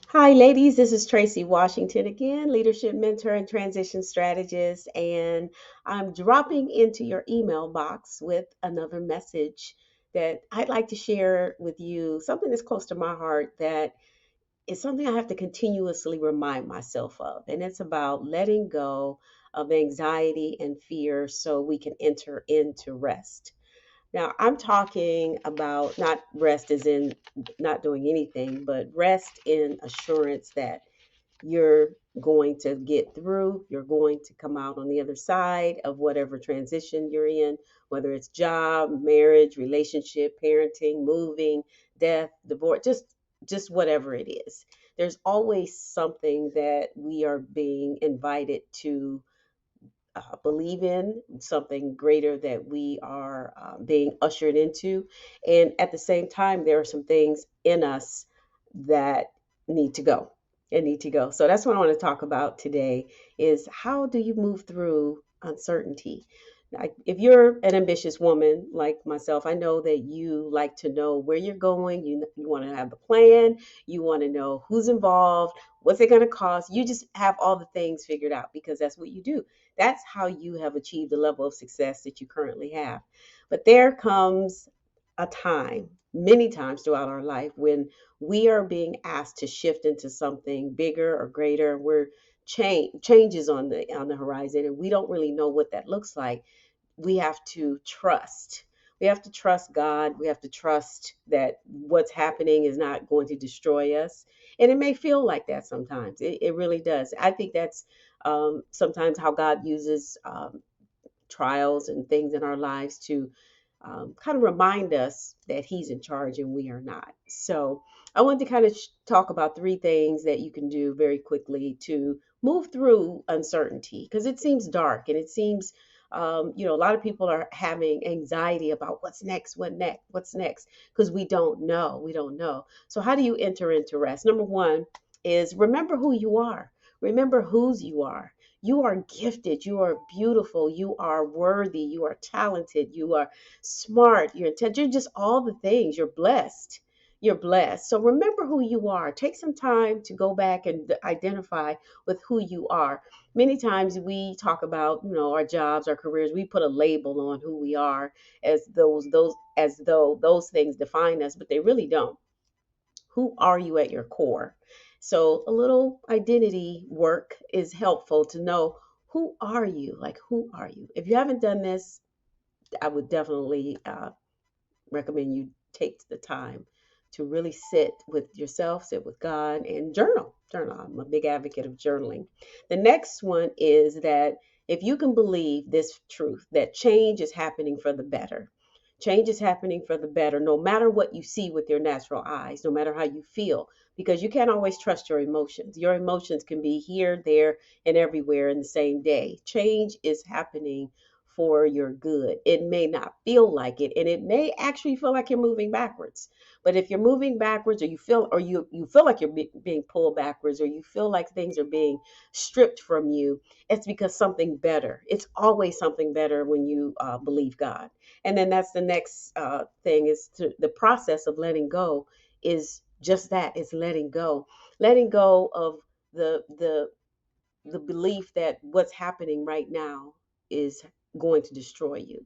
Hi, ladies. This is Tracy Washington again, leadership mentor and transition strategist. And I'm dropping into your email box with another message that I'd like to share with you. Something that's close to my heart that is something I have to continuously remind myself of. And it's about letting go of anxiety and fear so we can enter into rest. Now, I'm talking about not rest as in not doing anything, but rest in assurance that you're going to get through, you're going to come out on the other side of whatever transition you're in, whether it's job, marriage, relationship, parenting, moving, death, divorce, just whatever it is. There's always something that we are being invited to believe in, something greater that we are being ushered into. And at the same time, there are some things in us that need to go and need to go. So that's what I want to talk about today is how do you move through uncertainty? Like if you're an ambitious woman like myself, I know that you like to know where you're going. You want to have the plan. You want to know who's involved, what's it going to cost. You just have all the things figured out because that's what you do. That's how you have achieved the level of success that you currently have. But there comes a time, many times throughout our life, when we are being asked to shift into something bigger or greater. We're changes on the horizon, and we don't really know what that looks like. We have to trust. We have to trust God. We have to trust that what's happening is not going to destroy us. And it may feel like that sometimes. It really does. I think that's sometimes how God uses trials and things in our lives to kind of remind us that He's in charge and we are not. So I wanted to kind of talk about three things that you can do very quickly to move through uncertainty because it seems dark and it seems a lot of people are having anxiety about what's next, because we don't know. So how do you enter into rest? Number one is remember who you are. Remember whose you are. You are gifted. You are beautiful. You are worthy. You are talented. You are smart. You're intelligent. You're just all the things. You're blessed. You're blessed. So remember who you are. Take some time to go back and identify with who you are. Many times we talk about, our jobs, our careers. We put a label on who we are as though those things define us, but they really don't. Who are you at your core? So a little identity work is helpful to know who are you? Like, who are you? If you haven't done this, I would definitely recommend you take the time to really sit with yourself, sit with God, and journal. Journal. I'm a big advocate of journaling. The next one is that if you can believe this truth, that change is happening for the better. Change is happening for the better, no matter what you see with your natural eyes, no matter how you feel, because you can't always trust your emotions. Your emotions can be here, there, and everywhere in the same day. Change is happening for your good. It may not feel like it, and it may actually feel like you're moving backwards. But if you're moving backwards, or you feel like you're being pulled backwards, or you feel like things are being stripped from you, it's because something better. It's always something better when you believe God. And then that's the next thing is the process of letting go is just that. It's letting go of the the belief that what's happening right now is going to destroy you.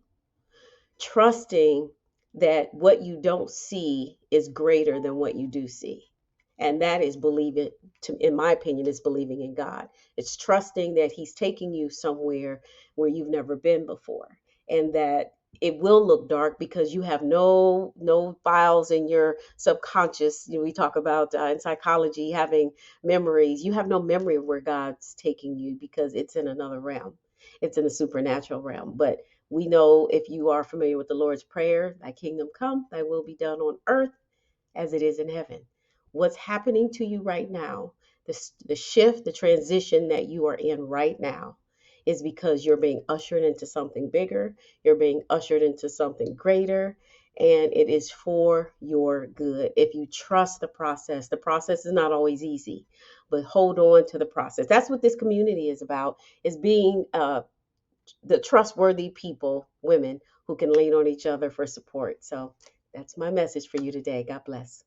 Trusting that what you don't see is greater than what you do see. And that is believing, in my opinion, is believing in God. It's trusting that He's taking you somewhere where you've never been before, and that it will look dark because you have no files in your subconscious. We talk about in psychology having memories. You have no memory of where God's taking you because it's in another realm. It's in the supernatural realm. But we know, if you are familiar with the Lord's Prayer, thy kingdom come, thy will be done on earth as it is in heaven. What's happening to you right now, the shift, the transition that you are in right now, is because you're being ushered into something bigger, you're being ushered into something greater, and it is for your good. If you trust the process is not always easy, but hold on to the process. That's what this community is about, is being the trustworthy people, women who can lean on each other for support. So that's my message for you today. God bless.